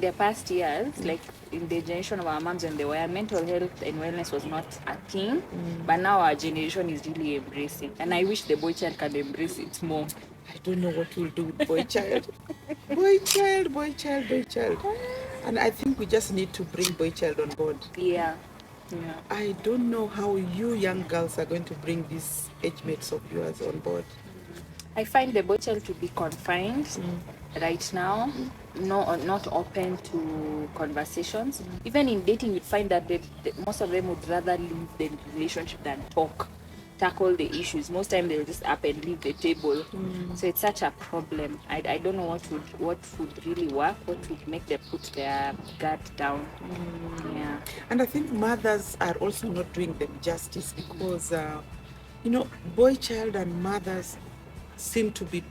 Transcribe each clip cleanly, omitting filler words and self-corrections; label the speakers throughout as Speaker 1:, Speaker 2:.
Speaker 1: the past years, like in the generation of our moms and they were, mental health and wellness was not a thing. But now our generation is really embracing. And I wish the boy child can embrace it more.
Speaker 2: I don't know what we'll do with boy child. Boy child, boy child, boy child. And I think we just need to bring boy child on board.
Speaker 1: Yeah.
Speaker 2: I don't know how you young girls are going to bring these age mates of yours on board.
Speaker 1: I find the boy child to be confined right now, not open to conversations. Even in dating, you'd find that most of them would rather leave the relationship than tackle the issues. Most time they'll just up and leave the table. So it's such a problem. I don't know what would really work, what would make them put their guard down. Yeah.
Speaker 2: And I think mothers are also not doing them justice because, boy child and mothers seem to be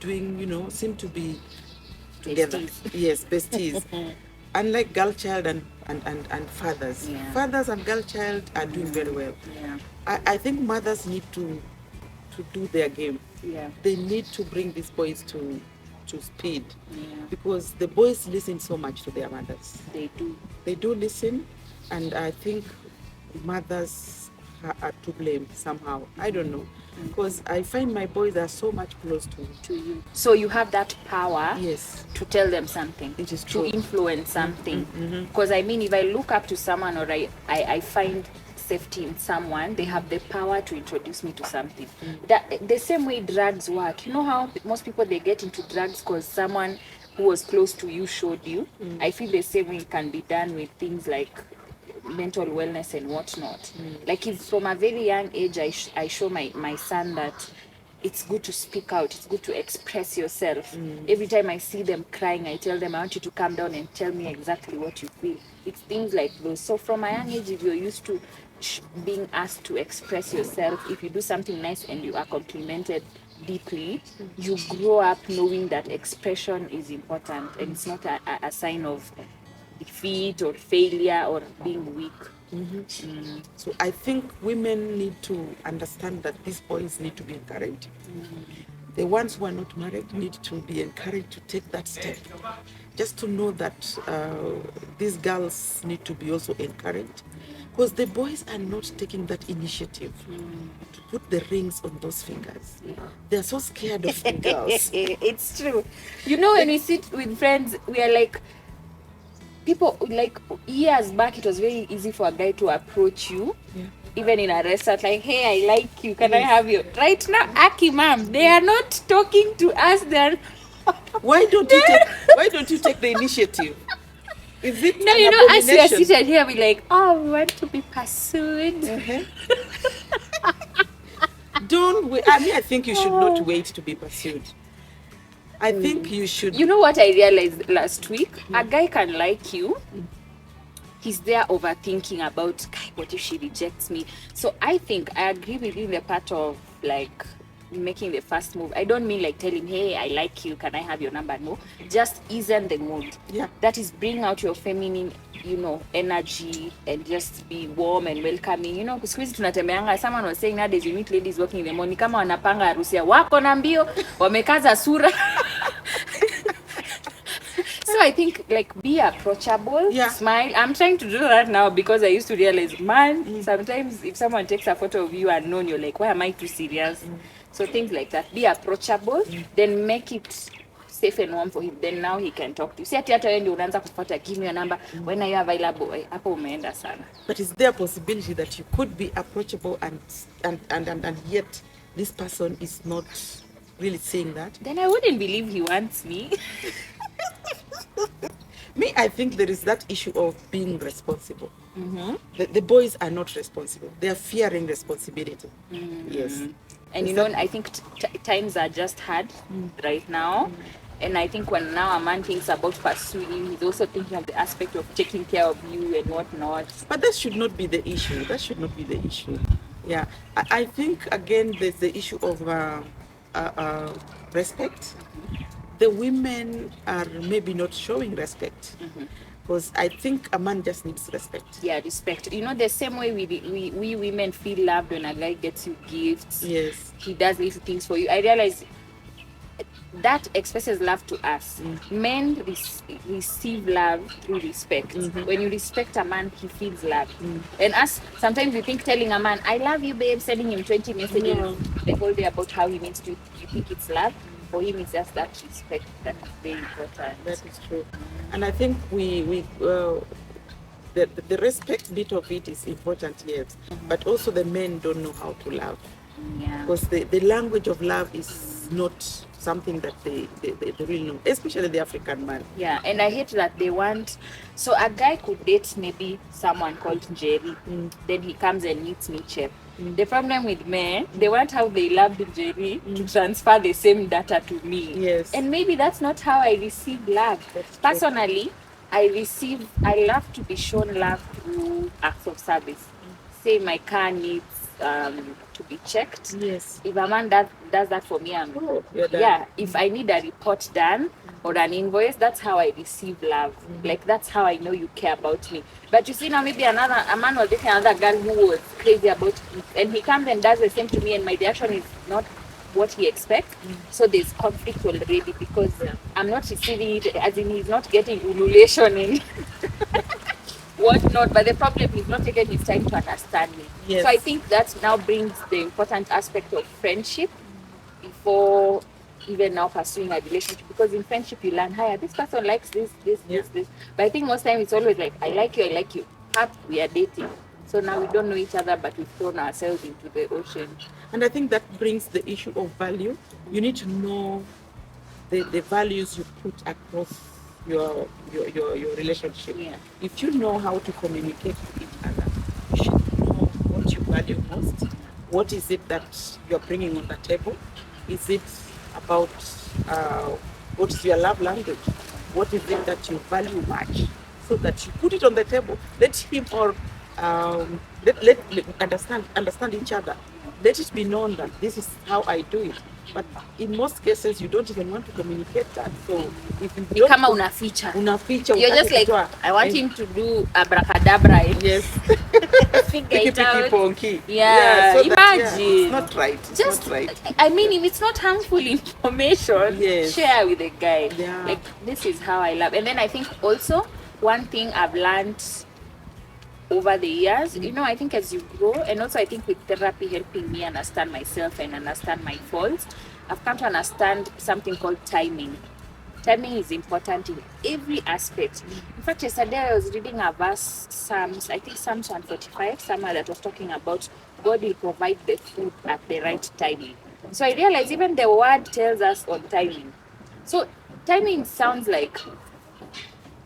Speaker 2: together.
Speaker 1: Besties.
Speaker 2: Yes, besties. Unlike girl child and fathers.
Speaker 1: Yeah.
Speaker 2: Fathers and girl child are doing very well.
Speaker 1: Yeah.
Speaker 2: I think mothers need to do their game.
Speaker 1: Yeah.
Speaker 2: They need to bring these boys to speed.
Speaker 1: Yeah.
Speaker 2: Because the boys listen so much to their mothers.
Speaker 1: They do
Speaker 2: Listen, and I think mothers are to blame somehow. I don't know, because I find my boys are so much close to
Speaker 1: you. So you have that power,
Speaker 2: yes,
Speaker 1: to tell them something.
Speaker 2: It is true.
Speaker 1: To influence something. Because I mean, if I look up to someone or I find safety in someone, they have the power to introduce me to something. That the same way drugs work. You know how most people, they get into drugs because someone who was close to you showed you. I feel the same way it can be done with things like mental wellness and whatnot. Like if from a very young age I show my son that it's good to speak out, it's good to express yourself. Every time I see them crying, I tell them, I want you to calm down and tell me exactly what you feel. It's things like those. So from a young age, if you're used to being asked to express yourself, if you do something nice and you are complimented deeply, you grow up knowing that expression is important and it's not a sign of defeat or failure or being weak.
Speaker 2: So I think women need to understand that these boys need to be encouraged. The ones who are not married need to be encouraged to take that step. Just to know that these girls need to be also encouraged. Because the boys are not taking that initiative to put the rings on those fingers. They're so scared of girls.
Speaker 1: It's true. You know, when we sit with friends, we are like, people, like years back, it was very easy for a guy to approach you, even in a restaurant, like, hey, I like you, can I have you? Right now, Aki ma'am, they are not talking to us. They're
Speaker 2: Why don't you take the initiative? Is it
Speaker 1: no,
Speaker 2: an
Speaker 1: you know, as we are
Speaker 2: abomination?
Speaker 1: seated here, we like, oh, we want to be pursued.
Speaker 2: Don't wait. I mean, I think you should not wait to be pursued. I think you should.
Speaker 1: You know what I realized last week? A guy can like you. He's there overthinking about, what if she rejects me? So I think I agree with you in the part of like making the first move. I don't mean like telling, hey, I like you, can I have your number? No, just easen the mood.
Speaker 2: Yeah.
Speaker 1: That is, bring out your feminine, energy and just be warm and welcoming. You know, because tunatembeanga, someone was saying nowadays you meet ladies walking in the morning, kama wanapanga harusi ya wako na mbio, wamekaza sura. So I think like be approachable, smile. I'm trying to do that now because I used to realize, sometimes if someone takes a photo of you unknown, you're like, why am I too serious? So things like that. Be approachable, then make it safe and warm for him. Then now he can talk to you. See, hata wewe ndio unaanza kufuata, give me your number, when are you available? Hapo umeenda sana.
Speaker 2: But is there a possibility that you could be approachable and yet this person is not really saying that?
Speaker 1: Then I wouldn't believe he wants me.
Speaker 2: Me, I think there is that issue of being responsible. The boys are not responsible. They are fearing responsibility. Yes.
Speaker 1: And I think times are just hard right now. And I think when now a man thinks about pursuing you, he's also thinking of the aspect of taking care of you and whatnot.
Speaker 2: But that should not be the issue. Yeah. I think, again, there's the issue of respect. The women are maybe not showing respect. Because I think a man just needs respect.
Speaker 1: Yeah, respect. The same way we women feel loved when a guy gets you gifts.
Speaker 2: Yes.
Speaker 1: He does little things for you. I realize that expresses love to us. Men receive love through respect. When you respect a man, he feels love. And us, sometimes we think telling a man, I love you, babe, sending him 20 messages the whole day about how he needs to, you think it's love? For him, it's just that respect that is very important.
Speaker 2: That is true. And I think the respect bit of it is important, yes. But also the men don't know how to love.
Speaker 1: Yeah.
Speaker 2: Because the language of love is not something that they really know, especially the African man.
Speaker 1: Yeah, and I hate that they want. So a guy could date maybe someone called Jerry, then he comes and meets me, Chef. The problem with men, they want how they loved Jerry to transfer the same data to me.
Speaker 2: Yes.
Speaker 1: And maybe that's not how I receive love. Personally, I love to be shown love through acts of service. Say my car needs to be checked.
Speaker 2: Yes.
Speaker 1: If a man does that for me,
Speaker 2: you're done.
Speaker 1: yeah. If I need a report done or an invoice, that's how I receive love. Like that's how I know you care about me. But you see now, maybe a man was dating another girl who was crazy about it, and he comes and does the same to me, and my reaction is not what he expects. So there's conflict already because I'm not receiving it, as in he's not getting ululation in whatnot, but the problem is not taking his time to understand me.
Speaker 2: Yes.
Speaker 1: So I think that now brings the important aspect of friendship before even now pursuing a relationship, because in friendship you learn, hi, this person likes this. But I think most time it's always like, I like you. But we are dating. So now we don't know each other, but we've thrown ourselves into the ocean.
Speaker 2: And I think that brings the issue of value. You need to know the values you put across your relationship.
Speaker 1: Yeah.
Speaker 2: If you know how to communicate with each other, you should know what you value most. What is it that you're bringing on the table? Is it about what is your love language? What is it that you value much? So that you put it on the table. Let him or let understand each other. Let it be known that this is how I do it. But in most cases, you don't even want to communicate that. So if you don't,
Speaker 1: Kama unaficha. You're just like, I want him to do abracadabra.
Speaker 2: Yes.
Speaker 1: Figure it out.
Speaker 2: Ponky.
Speaker 1: Yeah,
Speaker 2: so
Speaker 1: imagine.
Speaker 2: It's not right. It's
Speaker 1: Just,
Speaker 2: not right.
Speaker 1: I mean, if it's not harmful information,
Speaker 2: Yes.
Speaker 1: share with the guy.
Speaker 2: Yeah.
Speaker 1: Like, this is how I love. And then I think also, one thing I've learned over the years, you know, I think as you grow, and also I think with therapy helping me understand myself and understand my faults, I've come to understand something called timing. Timing is important in every aspect. In fact, yesterday I was reading a verse, Psalms, I think Psalms 145, somewhere that was talking about God will provide the food at the right timing. So I realized even the word tells us on timing. So timing sounds like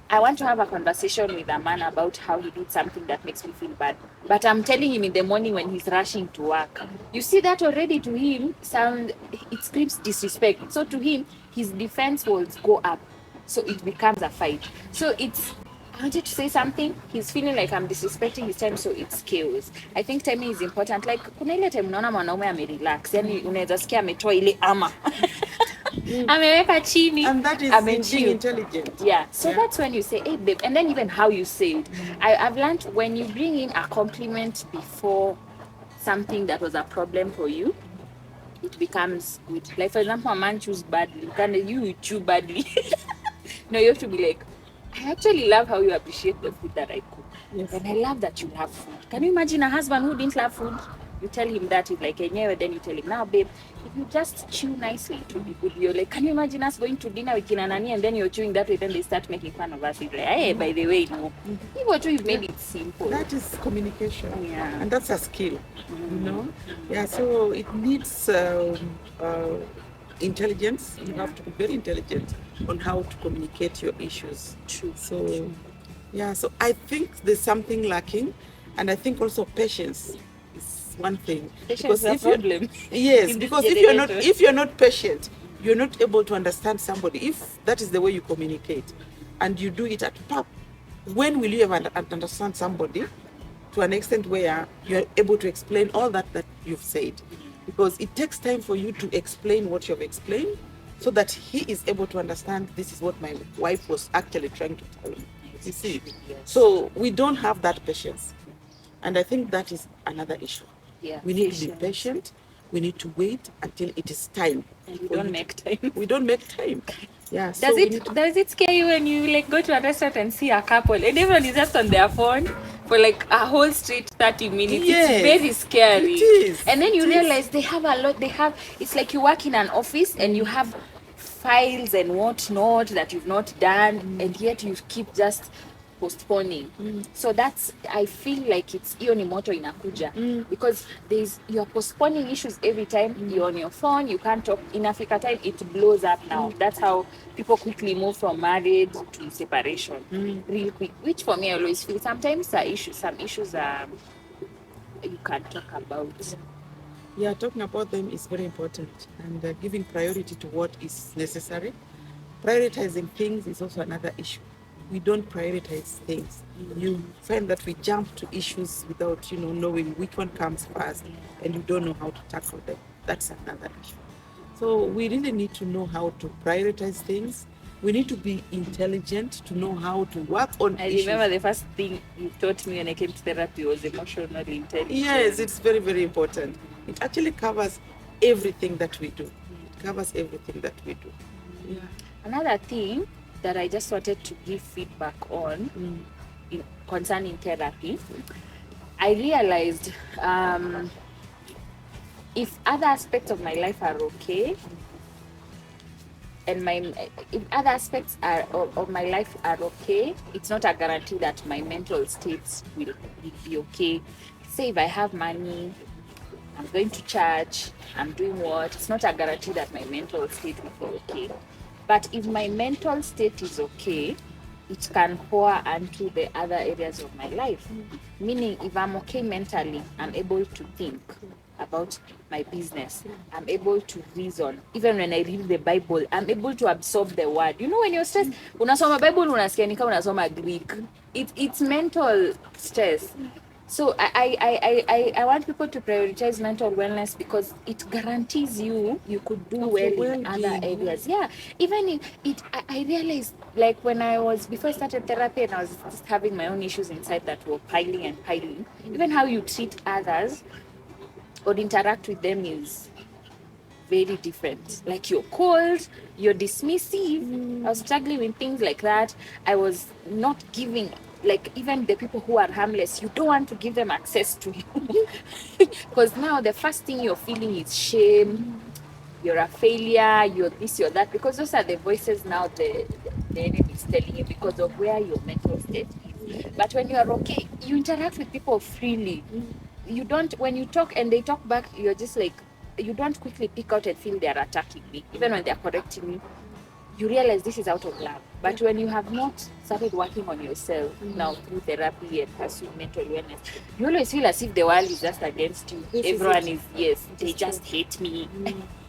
Speaker 1: I want to have a conversation with a man about how he did something that makes me feel bad. But I'm telling him in the morning when he's rushing to work. You see that already to him, it screams disrespect. So to him, his defense walls go up. So it becomes a fight. So I wanted to say something, he's feeling like I'm disrespecting his time, so it's chaos. I think timing is important. Like, kuna ile time unaona mwanaume amerelax, yani unaweza sikia ametoa ile ama. Ameweka chini.
Speaker 2: And that is being intelligent.
Speaker 1: Yeah. So that's when you say, hey babe, and then even how you say it. I've learned when you bring in a compliment before something that was a problem for you, it becomes good. Like for example, a man chews badly, you chew badly. No, you have to be like, I actually love how you appreciate the food that I cook.
Speaker 2: Yes.
Speaker 1: And I love that you love food. Can you imagine a husband who didn't love food? You tell him that, he's like, anyway, then you tell him, now babe, if you just chew nicely, it will be good. You're like, can you imagine us going to dinner with Kinanani and then you're chewing that way, then they start making fun of us. It's like, hey, by the way, no. You've made it simple.
Speaker 2: That is communication.
Speaker 1: Yeah.
Speaker 2: And that's a skill, you know? Yeah, so it needs intelligence. You have to be very intelligent on how to communicate your issues.
Speaker 1: True.
Speaker 2: So, yeah, so I think there's something lacking. And I think also patience is one thing.
Speaker 1: Patience is a problem.
Speaker 2: Yes, because if you're not patient, you're not able to understand somebody. If that is the way you communicate and you do it at pop, when will you ever understand somebody to an extent where you're able to explain all that you've said? Because it takes time for you to explain what you've explained so that he is able to understand this is what my wife was actually trying to tell me. You see? So we don't have that patience. And I think that is another issue.
Speaker 1: Yeah,
Speaker 2: we need to be patient. We need to wait until it is time
Speaker 1: And we don't make time.
Speaker 2: We don't make time. Yeah. So
Speaker 1: Does it scare you when you like go to a restaurant and see a couple and everyone is just on their phone for like a whole straight 30 minutes?
Speaker 2: Yes,
Speaker 1: it's very scary.
Speaker 2: It is.
Speaker 1: And then you realize they have a lot. It's like you work in an office and you have files and whatnot that you've not done, and yet you keep just postponing. So I feel like it's hiyo ni moto inakuja because you're postponing issues every time. You're on your phone, you can't talk. In Africa time it blows up now. That's how people quickly move from marriage to separation real quick, which for me I always feel sometimes some issues you can talk about.
Speaker 2: Yeah, talking about them is very important, and giving priority to what is necessary. Prioritizing things is also another issue. We don't prioritize things. You find that we jump to issues without, knowing which one comes first, and you don't know how to tackle them. That's another issue. So we really need to know how to prioritize things. We need to be intelligent to know how to work on issues.
Speaker 1: I remember the first thing you taught me when I came to therapy was emotional intelligence.
Speaker 2: Yes, it's very, very important. It actually covers everything that we do. It covers everything that we do. Yeah.
Speaker 1: Another thing that I just wanted to give feedback on concerning therapy, I realized if other aspects of my life are okay, and if other aspects of my life are okay, it's not a guarantee that my mental state will be okay. Say if I have money, I'm going to church, I'm doing what, it's not a guarantee that my mental state will be okay. But if my mental state is okay, it can pour onto the other areas of my life. Meaning, if I'm okay mentally, I'm able to think about my business. I'm able to reason. Even when I read the Bible, I'm able to absorb the word. You know, when you're stressed, unasoma Bible, unasikia nika unasoma Greek. It's mental stress. So I want people to prioritize mental wellness because it guarantees you could do well in other areas. Yeah, even I realized, like when before I started therapy and I was just having my own issues inside that were piling and piling, even how you treat others or interact with them is very different. Like you're cold, you're dismissive. I was struggling with things like that. I was not giving, like even the people who are harmless, you don't want to give them access to you. Because now the first thing you're feeling is shame. You're a failure, you're this, you're that. Because those are the voices now the enemy is telling you because of where your mental state is. But when you are okay, you interact with people freely. You don't, when you talk and they talk back, you're just like, you don't quickly pick out and feel they're attacking me. Even when they're correcting me, you realize this is out of love. But when you have not started working on yourself now through therapy and pursuing mental wellness, you always feel as if the world is just against you. Everyone is they just hate me.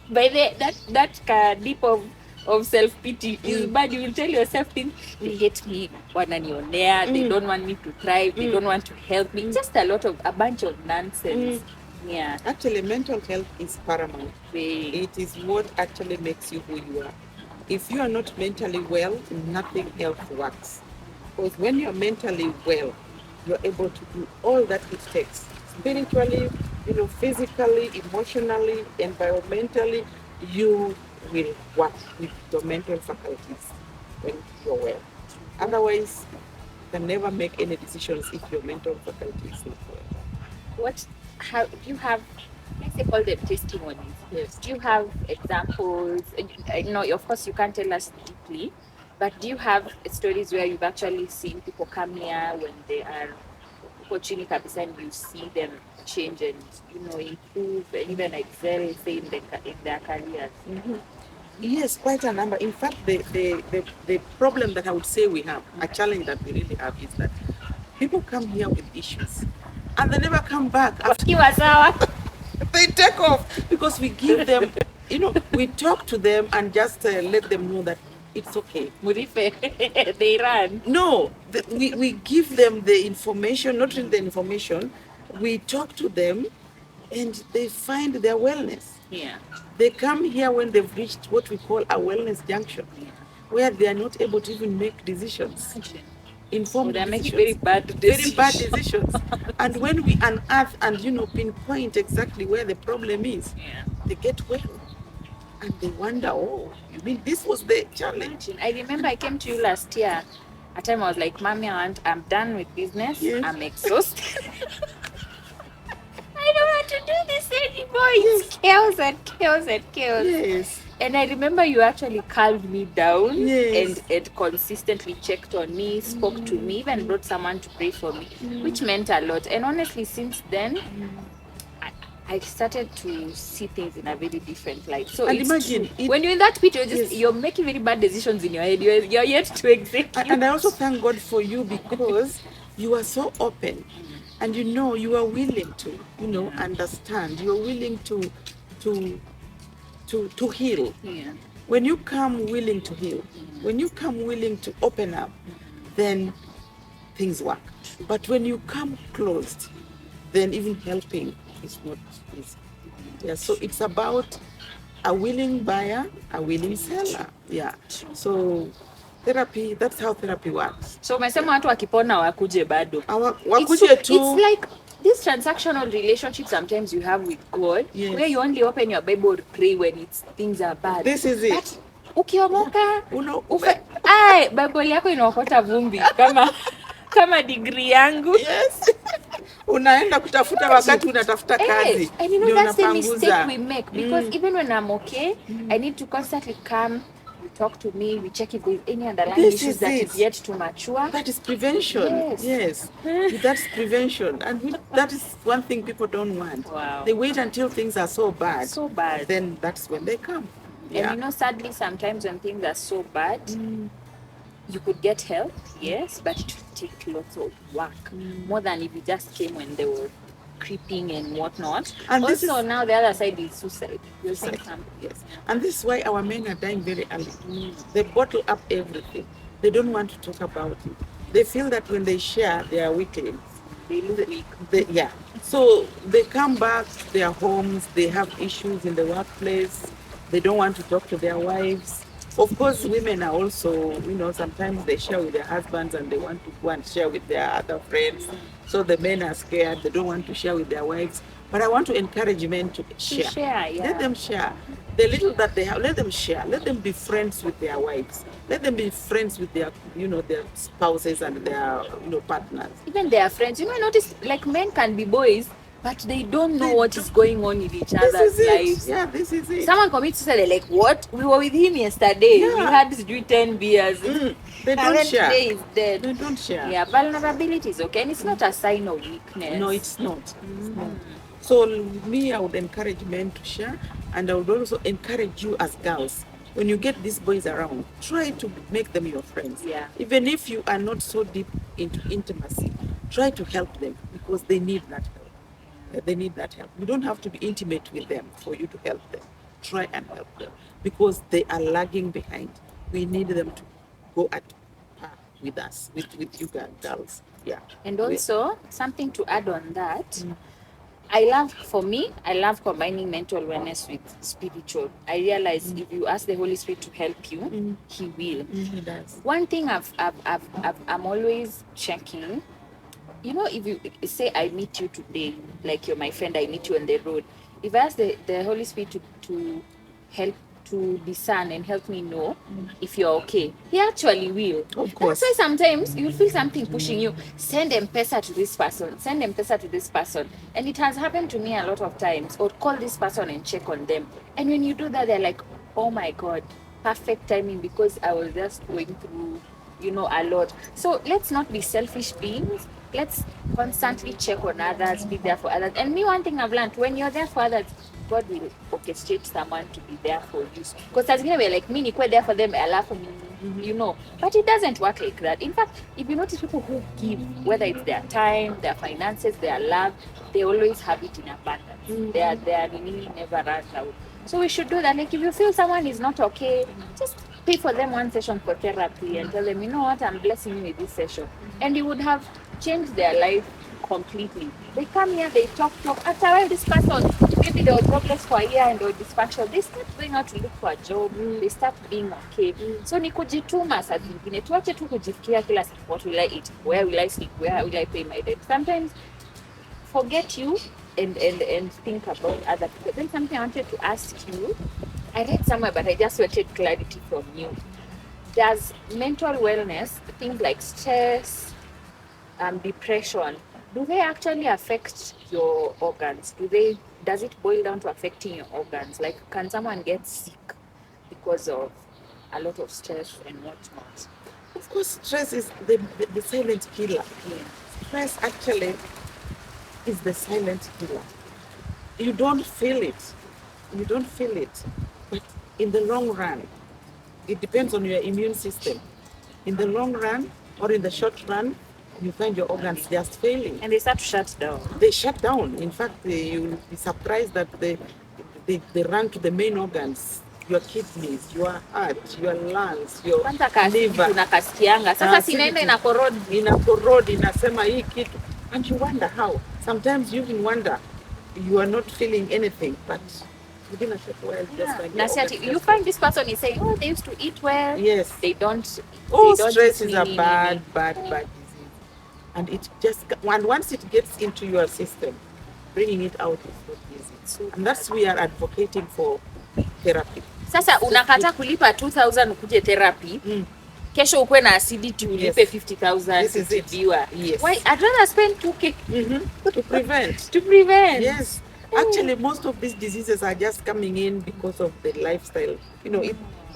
Speaker 1: By that deep of self-pity is bad. You will tell yourself things, they hate me, wananionea, they don't want me to thrive, they don't want to help me. Just a bunch of nonsense. Yeah.
Speaker 2: Actually, mental health is paramount. It is what actually makes you who you are. If you are not mentally well, nothing else works. Because when you're mentally well, you're able to do all that it takes. Spiritually, physically, emotionally, environmentally, you will work with your mental faculties when you're well. Otherwise, you can never make any decisions if your mental faculty is not well.
Speaker 1: Do you have, let's say, call them testimonies? Yes. Do you have examples? I know, of course, you can't tell us deeply, but do you have stories where you've actually seen people come here when they are coaching kabisa and you see them change and improve and even excel, say, in their careers?
Speaker 2: Yes, quite a number. In fact, the problem that I would say we have, a challenge that we really have, is that people come here with issues and they never come back. They take off because we give them, we talk to them and just let them know that it's okay.
Speaker 1: They run.
Speaker 2: No, we give them the information, not really the information. We talk to them and they find their wellness.
Speaker 1: Yeah.
Speaker 2: They come here when they've reached what we call a wellness junction, where they are not able to even make decisions.
Speaker 1: They're making very bad decisions.
Speaker 2: And when we unearth and pinpoint exactly where the problem is, they get well. and they wonder, oh, you mean this was the challenge?
Speaker 1: Imagine. I remember I came to you last year. At time I was like, Mommy, I'm done with business.
Speaker 2: Yes.
Speaker 1: I'm exhausted. I don't want to do this anymore.
Speaker 2: Yes.
Speaker 1: It's chaos and chaos and chaos.
Speaker 2: Yes.
Speaker 1: And I remember you actually calmed me down
Speaker 2: Yes.
Speaker 1: and consistently checked on me, spoke to me, even brought someone to pray for me, which meant a lot. And honestly, since then, I started to see things in a very different light. So
Speaker 2: And
Speaker 1: it's
Speaker 2: imagine
Speaker 1: true. When you're in that pit, you're making very bad decisions in your head. You're yet to execute.
Speaker 2: And I also thank God for you because you are so open, and you are willing to understand. You are willing to heal.
Speaker 1: Yeah.
Speaker 2: When you come willing to heal, when you come willing to open up, then things work. But when you come closed, then even helping is not easy. Yeah, so it's about a willing buyer, a willing seller. Yeah. So therapy, that's how therapy works.
Speaker 1: So umesema watu wakipona wakuje bado.
Speaker 2: Wakuje tu.
Speaker 1: It's like this transactional relationship sometimes you have with God,
Speaker 2: Yes.
Speaker 1: where you only open your Bible to pray when things are bad.
Speaker 2: This is it.
Speaker 1: But ukiomoka,
Speaker 2: Ufe.
Speaker 1: Bible yako inaokota vumbi kama degree yangu.
Speaker 2: Yes. Unaenda kutafuta wakati unatafuta kazi.
Speaker 1: And that's the mistake we make, because even when I'm okay, I need to constantly come, you talk to me, we check if there's any underlying issues that is yet to mature.
Speaker 2: That is prevention. Yes. That's prevention. And that is one thing people don't want.
Speaker 1: Wow.
Speaker 2: They wait until things are so bad.
Speaker 1: So bad.
Speaker 2: Then that's when they come. Yeah.
Speaker 1: And sadly, sometimes when things are so bad, you could get help, yes, but it will take lots of work, more than if you just came when they were creeping and whatnot. And also now the other side is suicide. Yes.
Speaker 2: And this is why our men are dying very early. They bottle up everything. They don't want to talk about it. They feel that when they share, they are weaklings.
Speaker 1: They look weak.
Speaker 2: So they come back to their homes, they have issues in the workplace, they don't want to talk to their wives. Of course, women are also, sometimes they share with their husbands and they want to go and share with their other friends. So the men are scared, they don't want to share with their wives. But I want to encourage men to share. Let them share. The little that they have, let them share. Let them be friends with their wives. Let them be friends with their, their spouses and their, partners.
Speaker 1: Even their friends. You might notice, like, men can be boys, but they don't know what is going on in each other's lives.
Speaker 2: Yeah, this is it.
Speaker 1: Someone commits suicide, they're like, what? We were with him yesterday. We had 10 beers.
Speaker 2: They don't share.
Speaker 1: Today is dead.
Speaker 2: They don't share.
Speaker 1: Yeah, vulnerability is okay. And it's not a sign of weakness.
Speaker 2: No, it's not. It's not. So me, I would encourage men to share, and I would also encourage you as girls. When you get these boys around, try to make them your friends.
Speaker 1: Yeah.
Speaker 2: Even if you are not so deep into intimacy, try to help them because they need that help. They need that help. You don't have to be intimate with them for you to help them. Try and help them because they are lagging behind. We need them to go at par with us, with you girls. Yeah.
Speaker 1: And also, something to add on that, I love combining mental wellness with spiritual. I realize if you ask the Holy Spirit to help you, He will.
Speaker 2: He does.
Speaker 1: One thing I'm always checking, if you say I meet you today, like you're my friend, I meet you on the road. If I ask the Holy Spirit to help to discern and help me know if you're okay, He actually will.
Speaker 2: Of course.
Speaker 1: That's why sometimes you'll feel something pushing you. Send M-Pesa to this person. Send M-Pesa to this person. And it has happened to me a lot of times. Or call this person and check on them. And when you do that, they're like, oh my God, perfect timing, because I was just going through, a lot. So let's not be selfish beings. Let's constantly check on others, be there for others. And me, one thing I've learned, when you're there for others, God will orchestrate someone to be there for you. Because as we're like, me, nikwe there for them, Allah for me, But it doesn't work like that. In fact, if you notice people who give, whether it's their time, their finances, their love, they always have it in abundance. Their really never runs out. So we should do that. Like if you feel someone is not okay, just pay for them one session for therapy and tell them, you know what, I'm blessing you with this session. And you would have changed their life completely. They come here, they talk. After a while, this person, maybe they were jobless for a year and they were dysfunctional. They start going out to look for a job. They start being okay. So ni kujituma saa zingine. Tuache tu kujifikiria kila siku, what will I eat? Where will I sleep? Where will I pay my debt? Sometimes forget you and think about other people. Then something I wanted to ask you. I read somewhere, but I just wanted clarity from you. Does mental wellness, things like stress, depression, do they actually affect your organs? Does it boil down to affecting your organs? Like, can someone get sick because of a lot of stress and whatnot?
Speaker 2: Of course, stress is the silent killer.
Speaker 1: Yeah.
Speaker 2: Stress actually is the silent killer. You don't feel it. You don't feel it. But in the long run, it depends on your immune system. In the long run or in the short run, you find your organs just failing.
Speaker 1: And they start to shut down.
Speaker 2: They shut down. In fact, you'll be surprised that they run to the main organs. Your kidneys, your heart, your lungs, your liver.
Speaker 1: Tunakasikianga. Sasa sinaenda
Speaker 2: inakorodi inasema hii kitu. And you wonder how. Sometimes you even wonder you are not feeling anything, but within a short while, just like
Speaker 1: you find this person is saying, oh, they used to eat well.
Speaker 2: Yes.
Speaker 1: They don't.
Speaker 2: Stress is a bad disease. And it just, once it gets into your system, bringing it out is not easy. And that's we are advocating for therapy.
Speaker 1: Sasa unakata kulipa 2,000 ukuje therapy. Kesho ukwe na acidity ulipe 50,000 kutibiwa.
Speaker 2: Yes.
Speaker 1: Why? I'd rather spend 2K
Speaker 2: to prevent.
Speaker 1: To prevent.
Speaker 2: Yes. Actually, most of these diseases are just coming in because of the lifestyle. You know,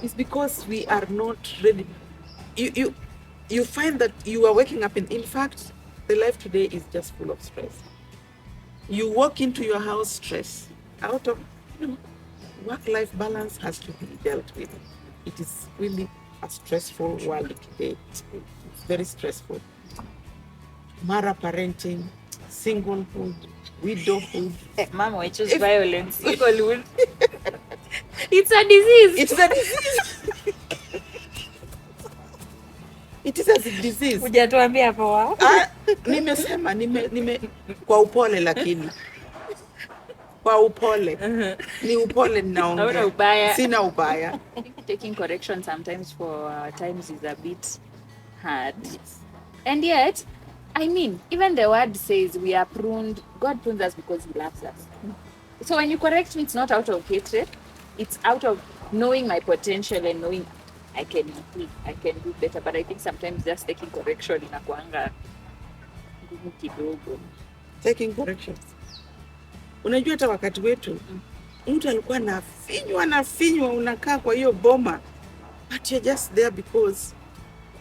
Speaker 2: it's because we are not ready. You find that you are waking up in fact, the life today is just full of stress. You walk into your house stress. Out of, work-life balance has to be dealt with. It is really a stressful world today. It's very stressful. Mara parenting, singlehood, widowhood.
Speaker 1: Mama, we choose violence. Singlehood. It's a disease.
Speaker 2: It's a disease. It is a disease.
Speaker 1: Hujatuambia hapo wao.
Speaker 2: Nimesema kwa upole lakini. Kwa upole. Ni upole ninaongea. Sina ubaya.
Speaker 1: I think taking correction sometimes for times is a bit hard.
Speaker 2: Yes.
Speaker 1: And yet, I mean, even the word says we are pruned. God prunes us because He loves us. So when you correct me, it's not out of hatred. It's out of knowing my potential and knowing I can do better. But I think sometimes just taking correction inakuanga ngumu kidogo.
Speaker 2: Taking corrections. Unajua hata wakati wetu mtu alikuwa anafinywa unakaa kwa hiyo boma, but you're just there because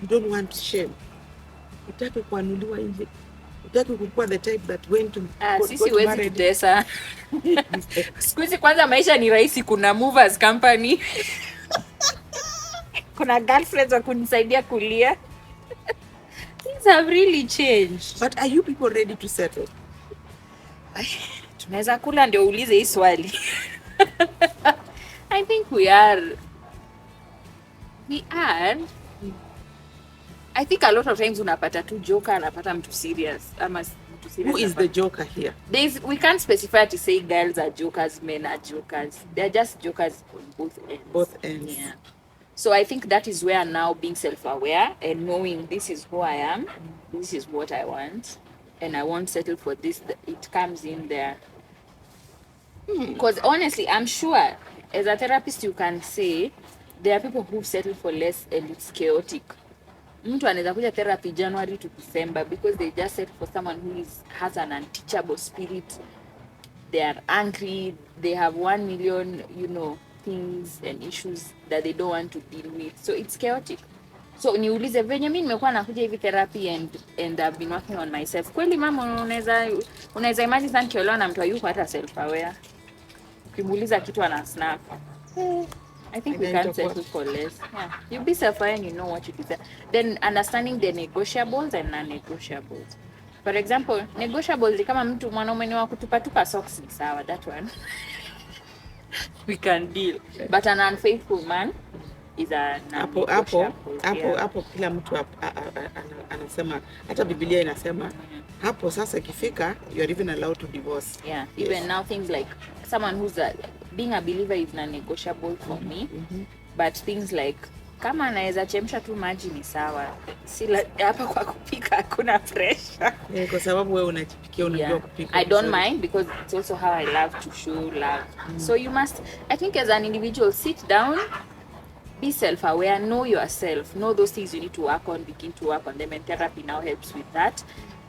Speaker 2: you don't want shame. Utaki kuanuliwa nje. Utaki kukua the type that went to
Speaker 1: sisi wezi tutesa. Siku hizi kwanza maisha ni rahisi, kuna movers company. Kuna girlfriends wa kunisaidia kulia. Things have really changed.
Speaker 2: But are you people ready to settle?
Speaker 1: Tunaweza kula ndio uulize hii swali. I think we are. I think a lot of times unapata tu joker, anapata mtu serious.
Speaker 2: Who is the joker here?
Speaker 1: We can't specify to say girls are jokers, men are jokers. They're just jokers on both ends.
Speaker 2: Both ends.
Speaker 1: Yeah. So I think that is where now being self-aware and knowing this is who I am, this is what I want, and I won't settle for this, it comes in there. Because honestly, I'm sure as a therapist you can say there are people who settle for less and it's chaotic. Mtu anaweza kuja therapy January to December because they just settle for someone who has an unteachable spirit. They are angry, they have 1 million, things and issues that they don't want to deal with. So it's chaotic. So niulize venye mimi nimekuwa nakuja hivi therapy and I've been working on myself. Kweli mama unaweza imagine sana kielewa na mtu yuko hata self aware. Ukimuuliza kitu ana snap. I think we can't settle for less. Yeah. You be self-aware and you know what you desire. Then understanding the negotiables and non-negotiables. For example, negotiables kama mtu mwanaume ni wa kutupa socks ni sawa, that one. We can deal. But an unfaithful man is a non-negotiable.
Speaker 2: Hapo kila mtu anasema, hata Biblia inasema hapo sasa ikifika you are even allowed to divorce.
Speaker 1: Yeah. Yes. Even now things like someone who's being a believer is non-negotiable for me. But things like Kama anaweza chemsha tu maji ni sawa. Si hapa kwa kupika hakuna pressure.
Speaker 2: Kwa sababu wewe unajipikia, unajua kupika.
Speaker 1: I don't mind because it's also how I love to show love. So you must, I think as an individual, sit down, be self-aware, know yourself, know those things you need to work on, begin to work on them, and therapy now helps with that.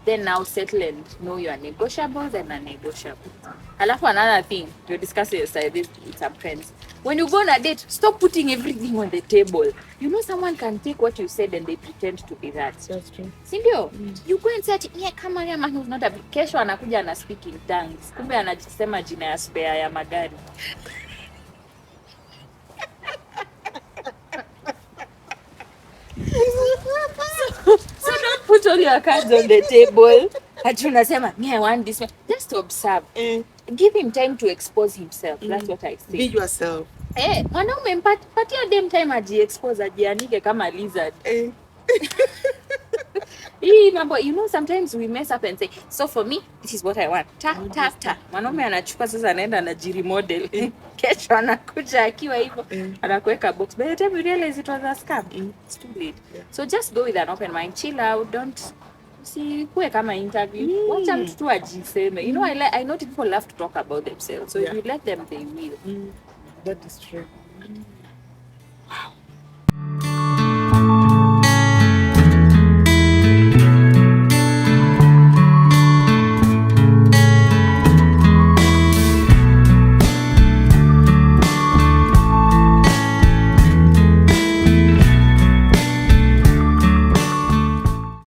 Speaker 1: Then now settle and know your negotiables and non-negotiables. Alafu another thing, we're discussing this with some friends. When you go on a date, stop putting everything on the table. You know someone can take what you said and they pretend to be that.
Speaker 2: That's true.
Speaker 1: Sindio? You go and say, yeah, kama ya man who's not a kesho anakuja ana speak in tongues. Kumbe anajisema jina ya spare ya magari. So don't put all your cards on the table. Ati unasema, me I want this one. Just observe. Give him time to expose himself. That's what I say.
Speaker 2: Be yourself.
Speaker 1: Mwanaume patia dem time aji-expose, ajianike kama lizard. Hii mambo, you know, sometimes we mess up and say, so for me, this is what I want. Ta. Mwanaume anachukua sasa anaenda anajiremodel. Kesho anakuja akiwa hivyo, anakuweka box. By the time you realize it was a scam, it's too late. So just go with an open mind, chill out, don't kuwe kama interview. Wacha mtu tu ajiseme. You know, I know people love to talk about themselves. So if you let them, they will.
Speaker 2: That is true.